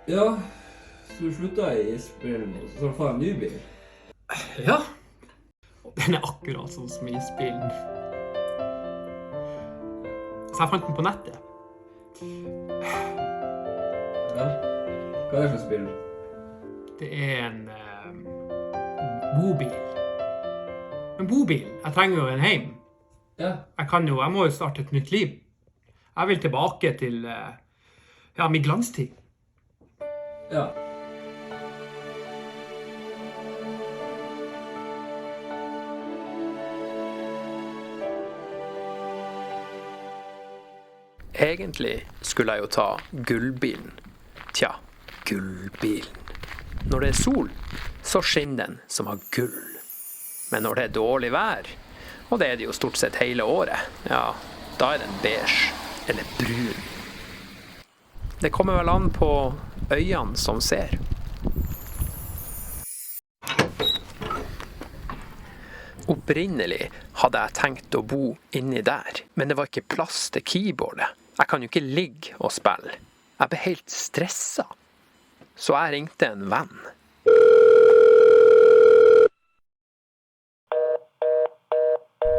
Ja, så du slutta i isbilen, og så får jeg en ny bil. Ja. Og den er akkurat sånn som isbilen. Så jeg fant den på nettet. Ja. Hva er det slags bil? Det er en bobil. En bobil. Jeg trenger jo en heim. Ja. Jeg må jo starte et nytt liv. Jeg vil tilbake til min glanstid. Ja. Egentlig skulle jeg jo ta gullbilen. Tja, gullbilen. Når det er sol, så skinner den som av gull. Men når det er dårlig vær, og det er det jo stort sett hele året, ja, da er den beige, eller brun. Det kommer vel an på øynene som ser. Opprinnelig hadde jeg tenkt å bo inni der, men det var ikke plass til keyboardet. Jeg kan jo ikke ligge og spille. Jeg ble helt stresset. Så jeg ringte en venn.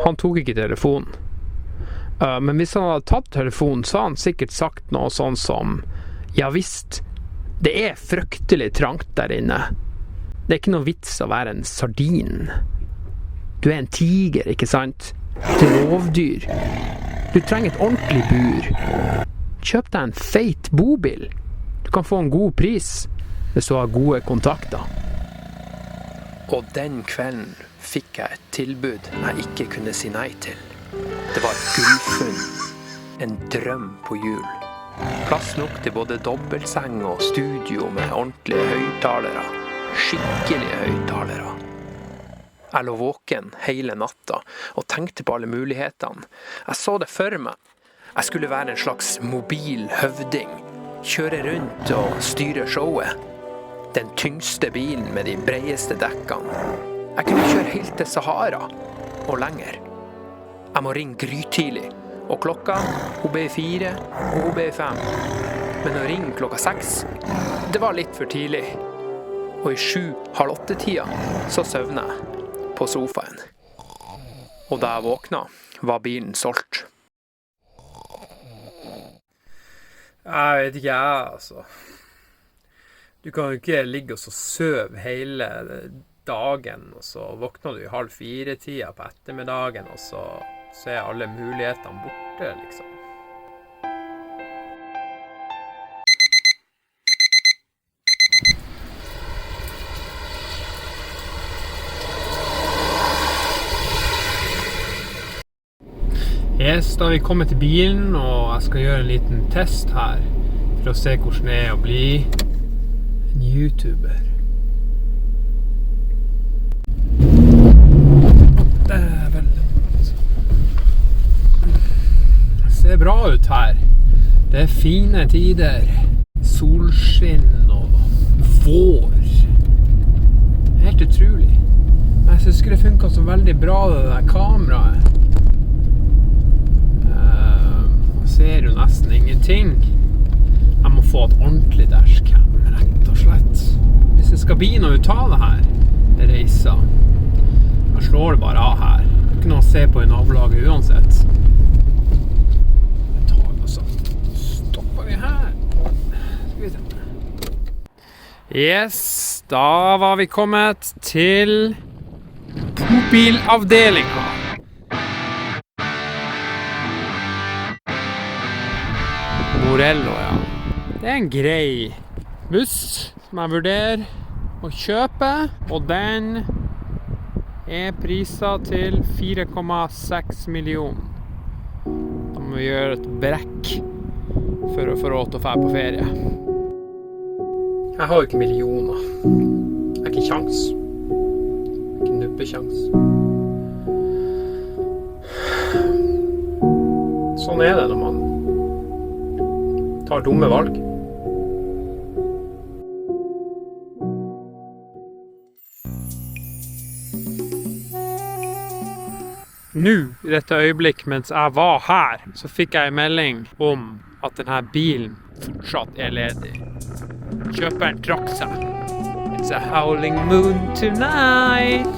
Han tok ikke telefonen. Men hvis han hadde tatt telefonen, så hadde han sikkert sagt noe sånn som «Ja visst, det er fryktelig trangt der inne. Det er ikke noe vits å være en sardin. Du er en tiger, ikke sant? Et rovdyr. Du trenger et ordentlig bur. Kjøp deg en feit bobil. Du kan få en god pris hvis du har gode kontakter.» Og den kvelden fikk jeg et tilbud jeg ikke kunne si nei til. Det var et gullfunn. En drøm på hjul. Plass nok til både dobbeltseng og studio med ordentlige høyttalere. Skikkelige høyttalere. Jeg lå våken hele natta og tenkte på alle mulighetene. Jeg så det for meg. Jeg skulle være en slags mobil høvding. Kjøre rundt og styre showet. Den tyngste bilen med de breieste dekkene. Jeg kunne kjøre helt til Sahara og lenger. Jeg må ringe grytidlig. Og klokka, hun ble 4, og hun ble 5. Men å ringe klokka 6, det var litt for tidlig. Og i 7:30-tida så søvnet jeg på sofaen. Og da jeg våkna, var bilen solgt. Jeg vet ikke, altså. Du kan jo ikke ligge og så søve hele dagen, og så våkner du i 3:30 på ettermiddagen, og så er alle mulighetene borte, liksom. Yes, da har vi kommet til bilen, og jeg skal gjøre en liten test her for å se hvordan det er å bli en YouTuber. Det er veldig Det ser bra ut her. Det er fine tider. Solskinn og vår. Helt utrolig. Men jeg synes ikke det funker så veldig bra, det der kameraet. Ser jo nesten ingenting. Jeg må få et ordentlig dashcam, rett og slett. Hvis det skal bli noe ut av det her reisa, jeg slår det bare av her. Det er ikke noe å se på i nabolaget uansett. Så stopper vi her. Skal vi se. Yes, da var vi kommet til bobilavdelingen. Morello, ja. Det er en grei buss som jeg vurderer å kjøpe, og den er priset til 4,6 millioner. Da må vi gjøre et brekk for å få råd til å fære på ferie. Jeg har jo ikke millioner. Det er ikke kjangs. Det er ikke nubbekjangs. Sånn er det når man tar dumme valg. nå, i dette øyeblikk mens jeg var her, så fikk jeg en melding om at denne bilen fortsatt er ledig. Kjøperen trakk seg. It's a howling moon tonight.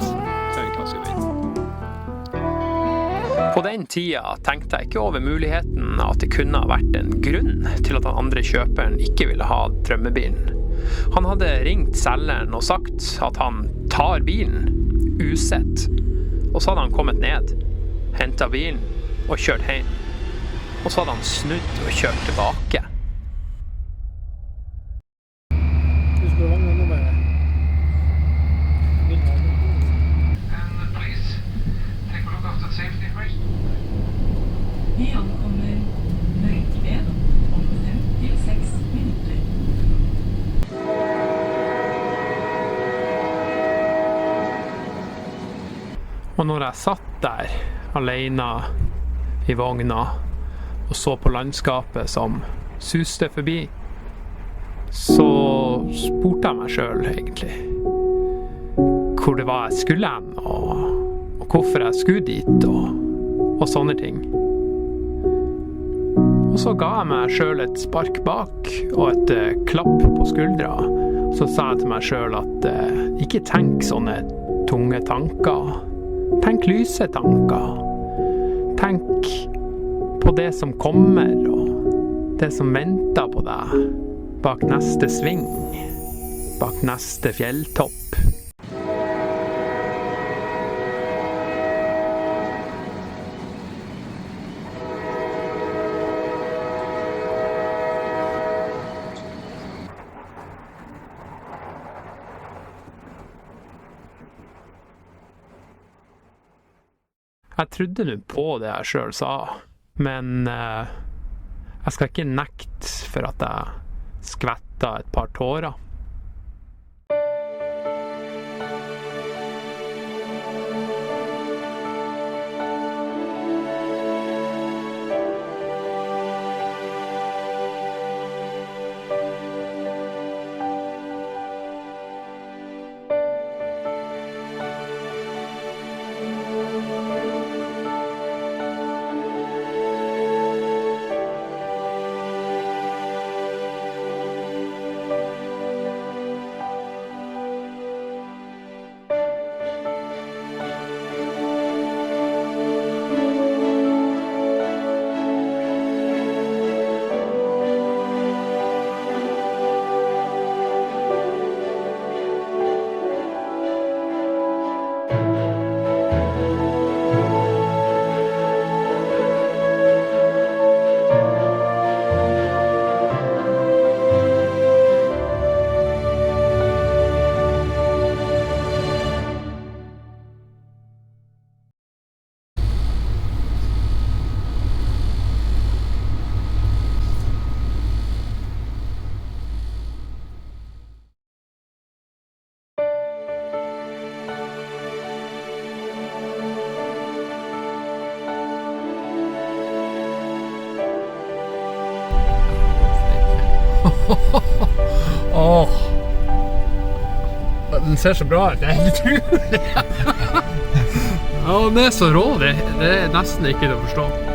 På den tida tenkte jeg ikke over muligheten at det kunne ha vært en grunn til at den andre kjøperen ikke ville ha drømmebilen. Han hadde ringt selgeren og sagt at han tar bilen, usett. Og så hadde han kommet ned, hentet bilen og kjørt hjem. Og så hadde han snudd og kjørt tilbake. Vi ankommer Røykved om 5 til 6 minutter. Og når jeg satt der, alene i vogna, og så på landskapet som suste forbi, så spurte jeg meg selv egentlig hvor det var jeg skulle hen, og hvorfor jeg skulle dit, og sånne ting. Og så ga jeg meg selv et spark bak og et klapp på skuldra. Så sa jeg til meg selv at ikke tenk sånne tunge tanker. Tenk lyse tanker. Tenk på det som kommer og det som venter på deg bak neste sving, bak neste fjelltopp. Jeg trodde nå på det jeg selv sa, men jeg skal ikke nekte for at jeg skvettet et par tårer. Åh, den ser så bra ut, det er helt utrolig. Ja, den er så rå, det er nesten ikke til å forstå.